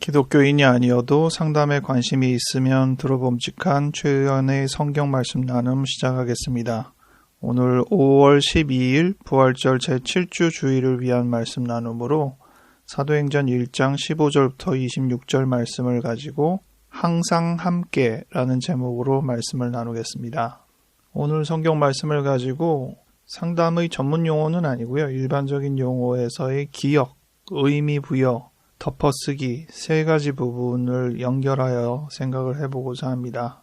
기독교인이 아니어도 상담에 관심이 있으면 들어봄직한 최의원의 성경 말씀 나눔 시작하겠습니다. 오늘 5월 12일 부활절 제7주 주일을 위한 말씀 나눔으로 사도행전 1장 15절부터 26절 말씀을 가지고 항상 함께라는 제목으로 말씀을 나누겠습니다. 오늘 성경 말씀을 가지고 상담의 전문 용어는 아니고요. 일반적인 용어에서의 기억, 의미 부여, 덮어쓰기 세 가지 부분을 연결하여 생각을 해보고자 합니다.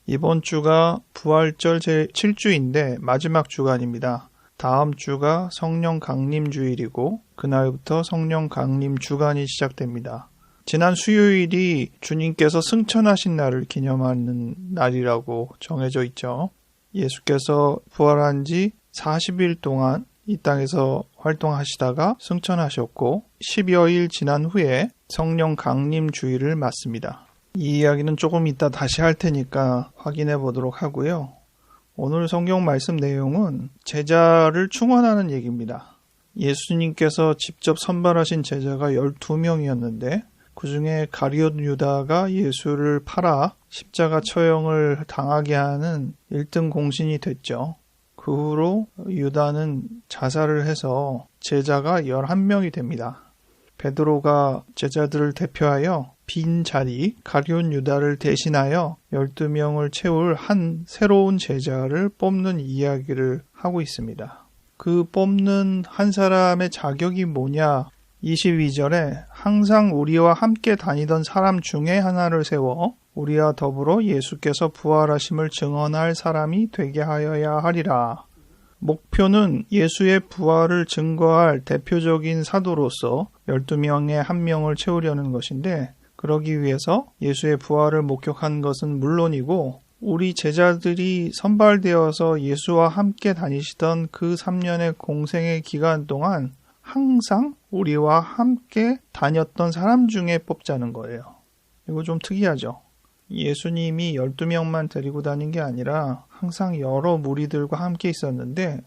이번 주가 부활절 제7주인데 마지막 주간입니다. 다음 주가 성령 강림 주일이고 그날부터 성령 강림 주간이 시작됩니다. 지난 수요일이 주님께서 승천하신 날을 기념하는 날이라고 정해져 있죠. 예수께서 부활한 지 40일 동안 이 땅에서 활동하시다가 승천하셨고 10여일 지난 후에 성령 강림 주일을 맞습니다. 이 이야기는 조금 이따 다시 할 테니까 확인해 보도록 하고요. 오늘 성경 말씀 내용은 제자를 충원하는 얘기입니다. 예수님께서 직접 선발하신 제자가 12명이었는데 그 중에 가룟 유다가 예수를 팔아 십자가 처형을 당하게 하는 1등 공신이 됐죠. 그 후로 유다는 자살을 해서 제자가 11명이 됩니다. 베드로가 제자들을 대표하여 빈 자리 가룟 유다를 대신하여 12명을 채울 한 새로운 제자를 뽑는 이야기를 하고 있습니다. 그 뽑는 한 사람의 자격이 뭐냐? 22절에 항상 우리와 함께 다니던 사람 중에 하나를 세워 우리와 더불어 예수께서 부활하심을 증언할 사람이 되게 하여야 하리라. 목표는 예수의 부활을 증거할 대표적인 사도로서 12명의 한 명을 채우려는 것인데 그러기 위해서 예수의 부활을 목격한 것은 물론이고 우리 제자들이 선발되어서 예수와 함께 다니시던 그 3년의 공생의 기간 동안 항상 우리와 함께 다녔던 사람 중에 뽑자는 거예요. 이거 좀 특이하죠? 예수님이 12명만 데리고 다닌 게 아니라 항상 여러 무리들과 함께 있었는데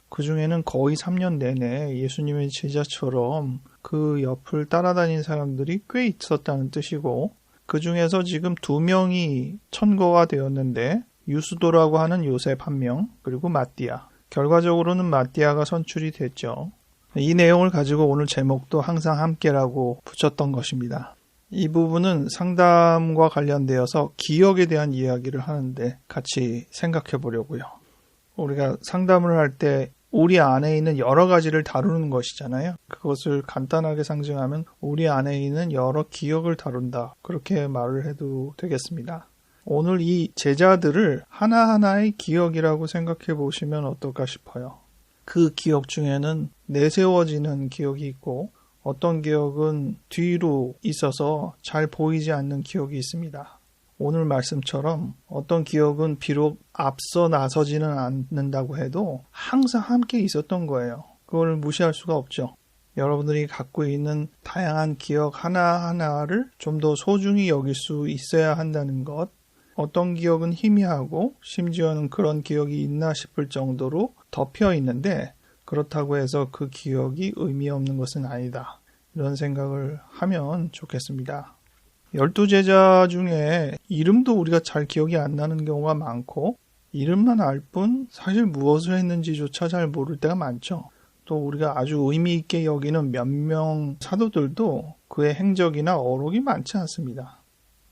그 중에는 거의 3년 내내 예수님의 제자처럼 그 옆을 따라다닌 사람들이 꽤 있었다는 뜻이고 그 중에서 지금 2명이 천거가 되었는데 유수도라고 하는 요셉 1명 그리고 마띠아. 결과적으로는 마띠아가 선출이 됐죠. 이 내용을 가지고 오늘 제목도 항상 함께라고 붙였던 것입니다. 이 부분은 상담과 관련되어서 기억에 대한 이야기를 하는데 같이 생각해 보려고요. 우리가 상담을 할 때 우리 안에 있는 여러 가지를 다루는 것이잖아요. 그것을 간단하게 상징하면 우리 안에 있는 여러 기억을 다룬다. 그렇게 말을 해도 되겠습니다. 오늘 이 제자들을 하나하나의 기억이라고 생각해 보시면 어떨까 싶어요. 그 기억 중에는 내세워지는 기억이 있고 어떤 기억은 뒤로 있어서 잘 보이지 않는 기억이 있습니다. 오늘 말씀처럼 어떤 기억은 비록 앞서 나서지는 않는다고 해도 항상 함께 있었던 거예요. 그걸 무시할 수가 없죠. 여러분들이 갖고 있는 다양한 기억 하나하나를 좀 더 소중히 여길 수 있어야 한다는 것. 어떤 기억은 희미하고 심지어는 그런 기억이 있나 싶을 정도로 덮여 있는데 그렇다고 해서 그 기억이 의미 없는 것은 아니다. 이런 생각을 하면 좋겠습니다. 12제자 중에 이름도 우리가 잘 기억이 안 나는 경우가 많고 이름만 알 뿐 사실 무엇을 했는지조차 잘 모를 때가 많죠. 또 우리가 아주 의미 있게 여기는 몇 명 사도들도 그의 행적이나 어록이 많지 않습니다.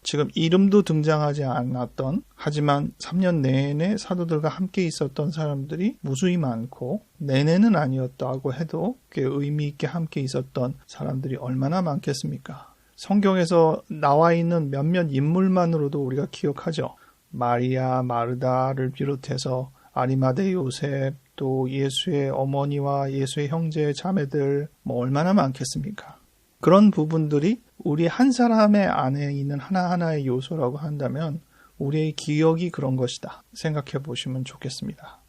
지금 이름도 등장하지 않았던 하지만 3년 내내 사도들과 함께 있었던 사람들이 무수히 많고 내내는 아니었다고 해도 꽤 의미 있게 함께 있었던 사람들이 얼마나 많겠습니까? 성경에서 나와 있는 몇몇 인물만으로도 우리가 기억하죠. 마리아, 마르다를 비롯해서 아리마대 요셉, 또 예수의 어머니와 예수의 형제 자매들 얼마나 많겠습니까? 그런 부분들이 우리 한 사람의 안에 있는 하나하나의 요소라고 한다면 우리의 기억이 그런 것이다 생각해 보시면 좋겠습니다.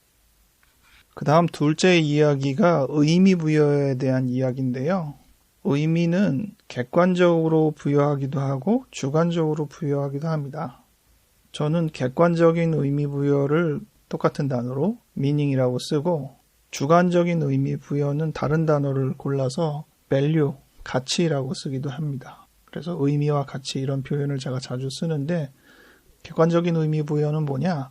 그 다음 둘째 이야기가 의미 부여에 대한 이야기인데요. 의미는 객관적으로 부여하기도 하고 주관적으로 부여하기도 합니다. 저는 객관적인 의미 부여를 똑같은 단어로 meaning이라고 쓰고 주관적인 의미 부여는 다른 단어를 골라서 value, 가치라고 쓰기도 합니다. 그래서 의미와 가치 이런 표현을 제가 자주 쓰는데 객관적인 의미 부여는 뭐냐?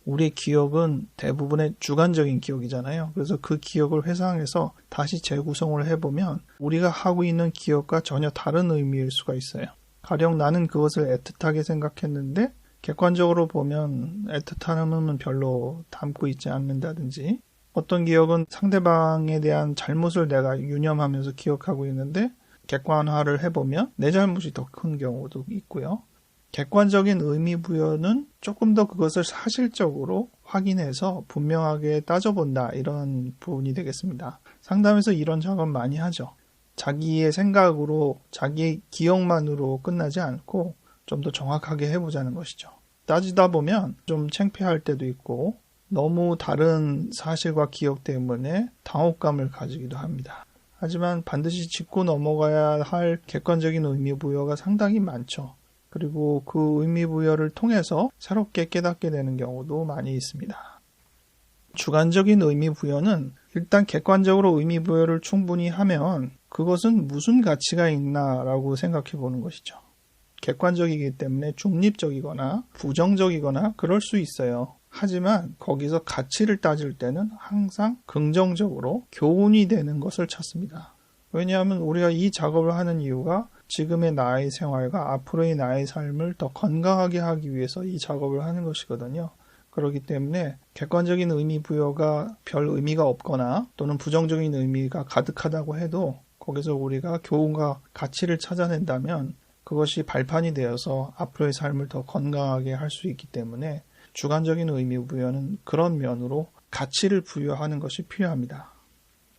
우리의 기억은 대부분의 주관적인 기억이잖아요. 그래서 그 기억을 회상해서 다시 재구성을 해보면 우리가 하고 있는 기억과 전혀 다른 의미일 수가 있어요. 가령 나는 그것을 애틋하게 생각했는데 객관적으로 보면 애틋함은 별로 담고 있지 않는다든지 어떤 기억은 상대방에 대한 잘못을 내가 유념하면서 기억하고 있는데 객관화를 해보면 내 잘못이 더 큰 경우도 있고요. 객관적인 의미 부여는 조금 더 그것을 사실적으로 확인해서 분명하게 따져본다 이런 부분이 되겠습니다. 상담에서 이런 작업 많이 하죠. 자기의 생각으로 자기의 기억만으로 끝나지 않고 좀 더 정확하게 해보자는 것이죠. 따지다 보면 좀 창피할 때도 있고 너무 다른 사실과 기억 때문에 당혹감을 가지기도 합니다. 하지만 반드시 짚고 넘어가야 할 객관적인 의미 부여가 상당히 많죠. 그리고 그 의미 부여를 통해서 새롭게 깨닫게 되는 경우도 많이 있습니다. 주관적인 의미 부여는 일단 객관적으로 의미 부여를 충분히 하면 그것은 무슨 가치가 있나라고 생각해 보는 것이죠. 객관적이기 때문에 중립적이거나 부정적이거나 그럴 수 있어요. 하지만 거기서 가치를 따질 때는 항상 긍정적으로 교훈이 되는 것을 찾습니다. 왜냐하면 우리가 이 작업을 하는 이유가 지금의 나의 생활과 앞으로의 나의 삶을 더 건강하게 하기 위해서 이 작업을 하는 것이거든요. 그렇기 때문에 객관적인 의미 부여가 별 의미가 없거나 또는 부정적인 의미가 가득하다고 해도 거기서 우리가 교훈과 가치를 찾아낸다면 그것이 발판이 되어서 앞으로의 삶을 더 건강하게 할 수 있기 때문에 주관적인 의미 부여는 그런 면으로 가치를 부여하는 것이 필요합니다.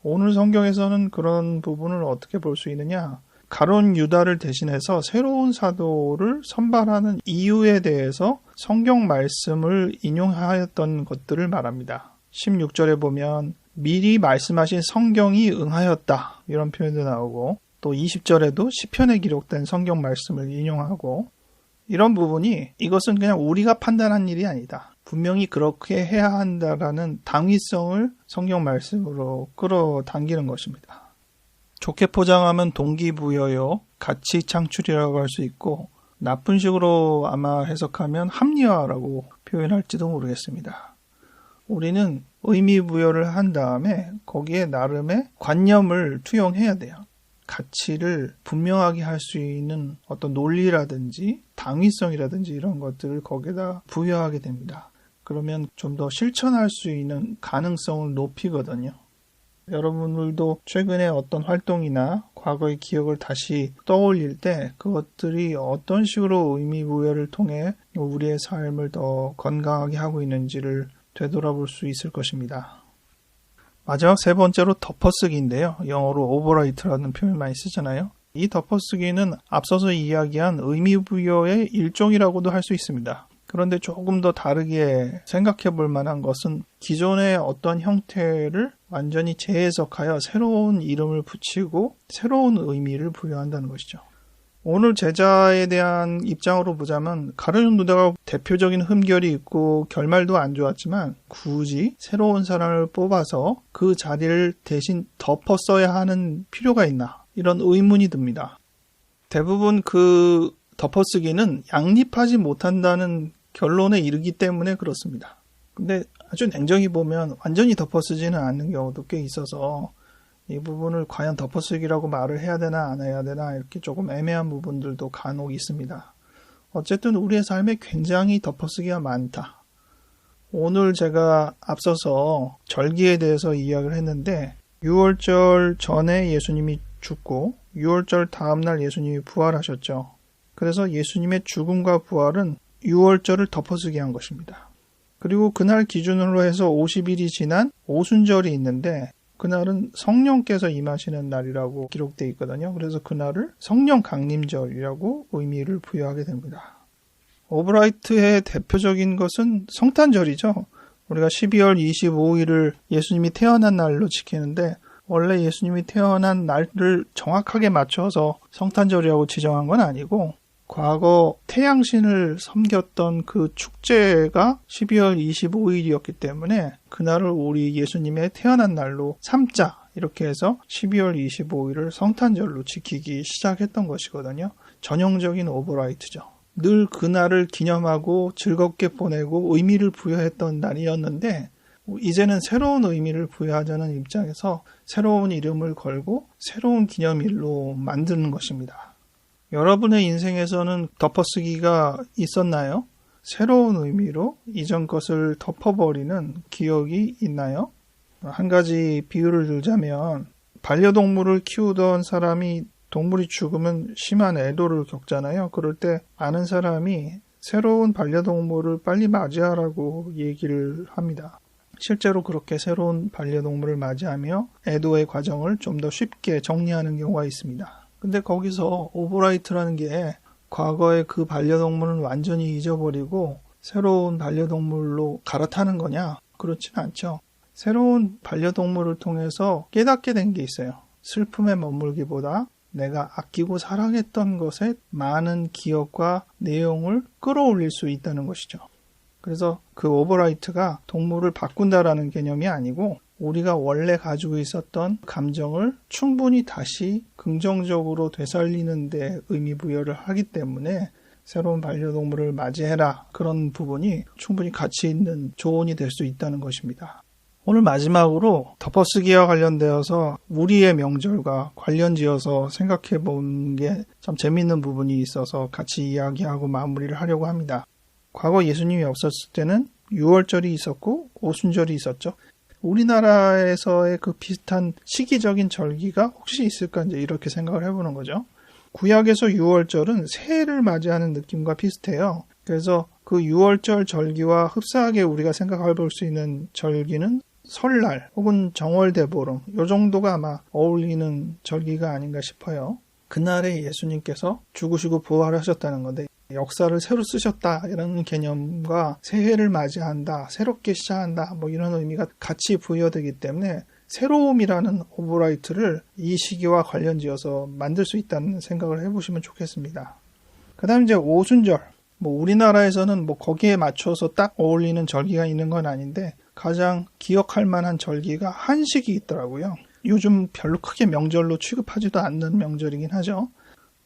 오늘 성경에서는 그런 부분을 어떻게 볼 수 있느냐? 가룟 유다를 대신해서 새로운 사도를 선발하는 이유에 대해서 성경 말씀을 인용하였던 것들을 말합니다. 16절에 보면 미리 말씀하신 성경이 응하였다 이런 표현도 나오고 또 20절에도 시편에 기록된 성경 말씀을 인용하고 이런 부분이 이것은 그냥 우리가 판단한 일이 아니다. 분명히 그렇게 해야 한다라는 당위성을 성경 말씀으로 끌어당기는 것입니다. 좋게 포장하면 동기부여요, 가치 창출이라고 할 수 있고 나쁜 식으로 아마 해석하면 합리화라고 표현할지도 모르겠습니다. 우리는 의미 부여를 한 다음에 거기에 나름의 관념을 투영해야 돼요. 가치를 분명하게 할 수 있는 어떤 논리라든지 당위성이라든지 이런 것들을 거기에다 부여하게 됩니다. 그러면 좀 더 실천할 수 있는 가능성을 높이거든요. 여러분들도 최근에 어떤 활동이나 과거의 기억을 다시 떠올릴 때 그것들이 어떤 식으로 의미 부여를 통해 우리의 삶을 더 건강하게 하고 있는지를 되돌아볼 수 있을 것입니다. 마지막 세 번째로 덮어쓰기인데요. 영어로 오버라이트라는 표현 많이 쓰잖아요. 이 덮어쓰기는 앞서서 이야기한 의미 부여의 일종이라고도 할 수 있습니다. 그런데 조금 더 다르게 생각해 볼 만한 것은 기존의 어떤 형태를 완전히 재해석하여 새로운 이름을 붙이고 새로운 의미를 부여한다는 것이죠. 오늘 제자에 대한 입장으로 보자면 가룟 유다가 대표적인 흠결이 있고 결말도 안 좋았지만 굳이 새로운 사람을 뽑아서 그 자리를 대신 덮어 써야 하는 필요가 있나 이런 의문이 듭니다. 대부분 그 덮어쓰기는 양립하지 못한다는 결론에 이르기 때문에 그렇습니다. 근데 아주 냉정히 보면 완전히 덮어쓰지는 않는 경우도 꽤 있어서 이 부분을 과연 덮어쓰기라고 말을 해야 되나 안 해야 되나 이렇게 조금 애매한 부분들도 간혹 있습니다. 어쨌든 우리의 삶에 굉장히 덮어쓰기가 많다. 오늘 제가 앞서서 절기에 대해서 이야기를 했는데 6월절 전에 예수님이 죽고 6월절 다음날 예수님이 부활하셨죠. 그래서 예수님의 죽음과 부활은 6월절을 덮어쓰기 한 것입니다. 그리고 그날 기준으로 해서 50일이 지난 오순절이 있는데 그날은 성령께서 임하시는 날이라고 기록되어 있거든요. 그래서 그날을 성령 강림절이라고 의미를 부여하게 됩니다. 오브라이트의 대표적인 것은 성탄절이죠. 우리가 12월 25일을 예수님이 태어난 날로 지키는데 원래 예수님이 태어난 날을 정확하게 맞춰서 성탄절이라고 지정한 건 아니고 과거 태양신을 섬겼던 그 축제가 12월 25일이었기 때문에 그날을 우리 예수님의 태어난 날로 삼자 이렇게 해서 12월 25일을 성탄절로 지키기 시작했던 것이거든요. 전형적인 오버라이트죠. 늘 그날을 기념하고 즐겁게 보내고 의미를 부여했던 날이었는데 이제는 새로운 의미를 부여하자는 입장에서 새로운 이름을 걸고 새로운 기념일로 만드는 것입니다. 여러분의 인생에서는 덮어쓰기가 있었나요? 새로운 의미로 이전 것을 덮어버리는 기억이 있나요? 한 가지 비유를 들자면 반려동물을 키우던 사람이 동물이 죽으면 심한 애도를 겪잖아요. 그럴 때 아는 사람이 새로운 반려동물을 빨리 맞이하라고 얘기를 합니다. 실제로 그렇게 새로운 반려동물을 맞이하며 애도의 과정을 좀 더 쉽게 정리하는 경우가 있습니다. 근데 거기서 오버라이트라는 게 과거의 그 반려동물은 완전히 잊어버리고 새로운 반려동물로 갈아타는 거냐? 그렇지는 않죠. 새로운 반려동물을 통해서 깨닫게 된 게 있어요. 슬픔에 머물기보다 내가 아끼고 사랑했던 것의 많은 기억과 내용을 끌어올릴 수 있다는 것이죠. 그래서 그 오버라이트가 동물을 바꾼다라는 개념이 아니고 우리가 원래 가지고 있었던 감정을 충분히 다시 긍정적으로 되살리는 데 의미 부여를 하기 때문에 새로운 반려동물을 맞이해라. 그런 부분이 충분히 가치 있는 조언이 될 수 있다는 것입니다. 오늘 마지막으로 덮어쓰기와 관련되어서 우리의 명절과 관련지어서 생각해 본 게 참 재미있는 부분이 있어서 같이 이야기하고 마무리를 하려고 합니다. 과거 예수님이 없었을 때는 유월절이 있었고 오순절이 있었죠. 우리나라에서의 그 비슷한 시기적인 절기가 혹시 있을까 이제 이렇게 생각을 해보는 거죠. 구약에서 유월절은 새해를 맞이하는 느낌과 비슷해요. 그래서 그 유월절 절기와 흡사하게 우리가 생각해 볼 수 있는 절기는 설날 혹은 정월대보름 이 정도가 아마 어울리는 절기가 아닌가 싶어요. 그날에 예수님께서 죽으시고 부활하셨다는 건데 역사를 새로 쓰셨다 이런 개념과 새해를 맞이한다, 새롭게 시작한다 뭐 이런 의미가 같이 부여되기 때문에 새로움이라는 오버라이트를 이 시기와 관련지어서 만들 수 있다는 생각을 해보시면 좋겠습니다. 그 다음 이제 오순절, 뭐 우리나라에서는 뭐 거기에 맞춰서 딱 어울리는 절기가 있는 건 아닌데 가장 기억할 만한 절기가 한식이 있더라고요. 요즘 별로 크게 명절로 취급하지도 않는 명절이긴 하죠.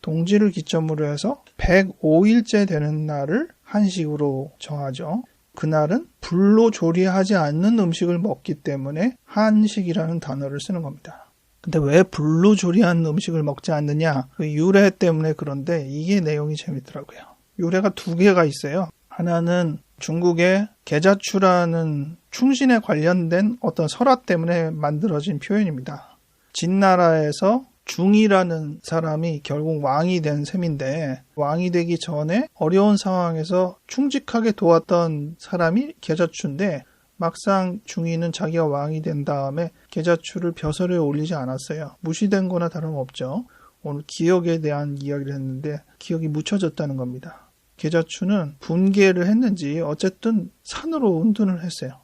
동지를 기점으로 해서 105일째 되는 날을 한식으로 정하죠. 그날은 불로 조리하지 않는 음식을 먹기 때문에 한식이라는 단어를 쓰는 겁니다. 근데 왜 불로 조리한 음식을 먹지 않느냐? 그 유래 때문에 그런데 이게 내용이 재밌더라고요. 유래가 두 개가 있어요. 하나는 중국의 계자추라는 충신에 관련된 어떤 설화 때문에 만들어진 표현입니다. 진나라에서 중이라는 사람이 결국 왕이 된 셈인데 왕이 되기 전에 어려운 상황에서 충직하게 도왔던 사람이 계자추인데 막상 중이는 자기가 왕이 된 다음에 계자추를 벼슬에 올리지 않았어요. 무시된 거나 다름없죠. 오늘 기억에 대한 이야기를 했는데 기억이 묻혀졌다는 겁니다. 계자추는 분개를 했는지 어쨌든 산으로 운둔을 했어요.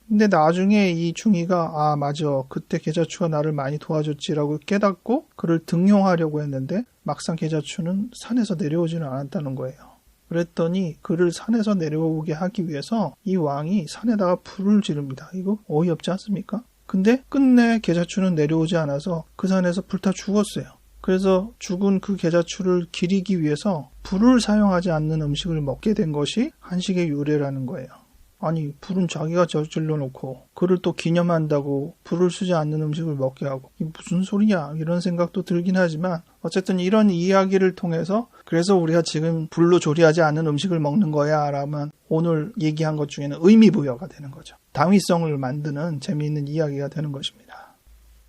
근데 나중에 이 중이가 맞아 그때 계자추가 나를 많이 도와줬지라고 깨닫고 그를 등용하려고 했는데 막상 계자추는 산에서 내려오지는 않았다는 거예요. 그랬더니 그를 산에서 내려오게 하기 위해서 이 왕이 산에다가 불을 지릅니다. 이거 어이없지 않습니까? 근데 끝내 계자추는 내려오지 않아서 그 산에서 불타 죽었어요. 그래서 죽은 그 계자추를 기리기 위해서 불을 사용하지 않는 음식을 먹게 된 것이 한식의 유래라는 거예요. 아니 불은 자기가 저질러 놓고 그를 또 기념한다고 불을 쓰지 않는 음식을 먹게 하고 이게 무슨 소리냐 이런 생각도 들긴 하지만 어쨌든 이런 이야기를 통해서 그래서 우리가 지금 불로 조리하지 않는 음식을 먹는 거야 라면 오늘 얘기한 것 중에는 의미부여가 되는 거죠. 당위성을 만드는 재미있는 이야기가 되는 것입니다.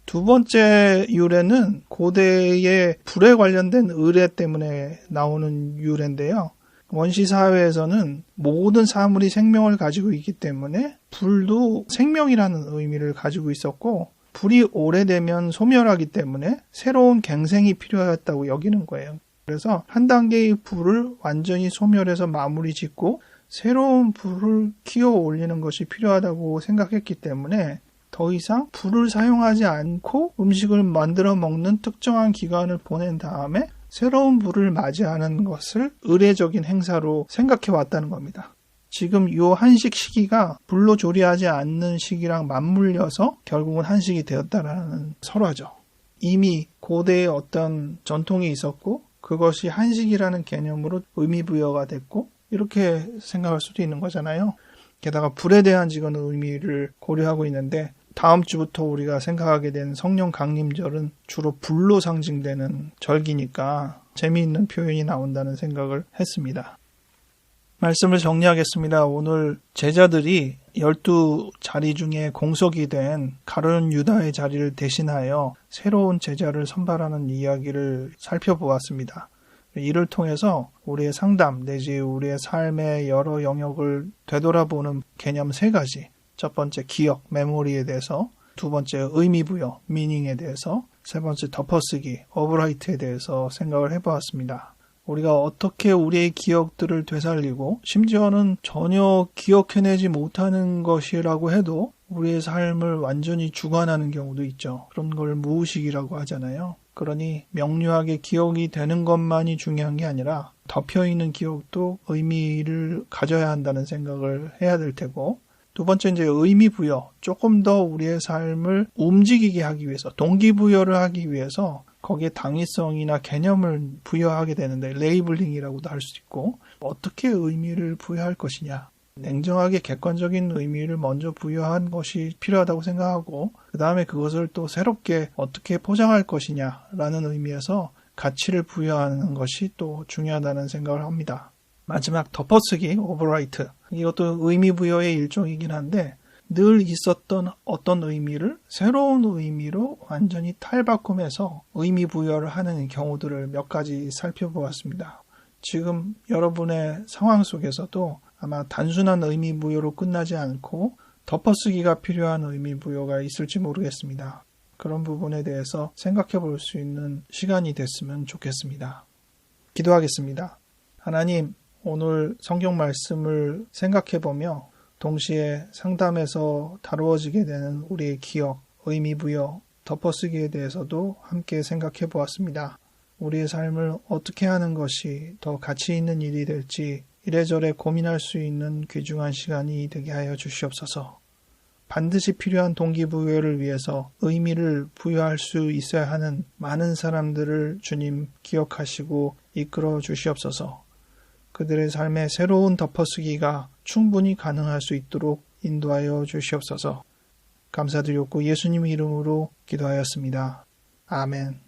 두 번째 유래는 고대의 불에 관련된 의례 때문에 나오는 유래인데요. 원시 사회에서는 모든 사물이 생명을 가지고 있기 때문에 불도 생명이라는 의미를 가지고 있었고 불이 오래되면 소멸하기 때문에 새로운 갱생이 필요했다고 여기는 거예요. 그래서 한 단계의 불을 완전히 소멸해서 마무리 짓고 새로운 불을 키워 올리는 것이 필요하다고 생각했기 때문에 더 이상 불을 사용하지 않고 음식을 만들어 먹는 특정한 기간을 보낸 다음에 새로운 불을 맞이하는 것을 의례적인 행사로 생각해 왔다는 겁니다. 지금 이 한식 시기가 불로 조리하지 않는 시기랑 맞물려서 결국은 한식이 되었다라는 설화죠. 이미 고대에 어떤 전통이 있었고 그 그것이 한식이라는 개념으로 의미 부여가 됐고 이렇게 생각할 수도 있는 거잖아요. 게다가 불에 대한 지금 의미를 고려하고 있는데 다음 주부터 우리가 생각하게 된 성령 강림절은 주로 불로 상징되는 절기니까 재미있는 표현이 나온다는 생각을 했습니다. 말씀을 정리하겠습니다. 오늘 제자들이 12자리 중에 공석이 된 가룟 유다의 자리를 대신하여 새로운 제자를 선발하는 이야기를 살펴보았습니다. 이를 통해서 우리의 상담 내지 우리의 삶의 여러 영역을 되돌아보는 개념 3가지. 첫 번째 기억, 메모리에 대해서, 두 번째 의미 부여, 미닝에 대해서, 세 번째 덮어쓰기, 오버라이트에 대해서 생각을 해보았습니다. 우리가 어떻게 우리의 기억들을 되살리고 심지어는 전혀 기억해내지 못하는 것이라고 해도 우리의 삶을 완전히 주관하는 경우도 있죠. 그런 걸 무의식이라고 하잖아요. 그러니 명료하게 기억이 되는 것만이 중요한 게 아니라 덮여있는 기억도 의미를 가져야 한다는 생각을 해야 될 테고, 두 번째 이제 의미 부여, 조금 더 우리의 삶을 움직이게 하기 위해서, 동기부여를 하기 위해서 거기에 당위성이나 개념을 부여하게 되는데 레이블링이라고도 할 수 있고, 어떻게 의미를 부여할 것이냐, 냉정하게 객관적인 의미를 먼저 부여한 것이 필요하다고 생각하고 그 다음에 그것을 또 새롭게 어떻게 포장할 것이냐라는 의미에서 가치를 부여하는 것이 또 중요하다는 생각을 합니다. 마지막 덮어쓰기, 오버라이트, 이것도 의미 부여의 일종이긴 한데 늘 있었던 어떤 의미를 새로운 의미로 완전히 탈바꿈해서 의미 부여를 하는 경우들을 몇 가지 살펴보았습니다. 지금 여러분의 상황 속에서도 아마 단순한 의미 부여로 끝나지 않고 덮어쓰기가 필요한 의미 부여가 있을지 모르겠습니다. 그런 부분에 대해서 생각해 볼 수 있는 시간이 됐으면 좋겠습니다. 기도하겠습니다. 하나님, 오늘 성경 말씀을 생각해 보며 동시에 상담에서 다루어지게 되는 우리의 기억, 의미 부여, 덮어쓰기에 대해서도 함께 생각해 보았습니다. 우리의 삶을 어떻게 하는 것이 더 가치 있는 일이 될지 이래저래 고민할 수 있는 귀중한 시간이 되게 하여 주시옵소서. 반드시 필요한 동기부여를 위해서 의미를 부여할 수 있어야 하는 많은 사람들을 주님 기억하시고 이끌어 주시옵소서. 그들의 삶의 새로운 덮어쓰기가 충분히 가능할 수 있도록 인도하여 주시옵소서. 감사드렸고 예수님 이름으로 기도하였습니다. 아멘.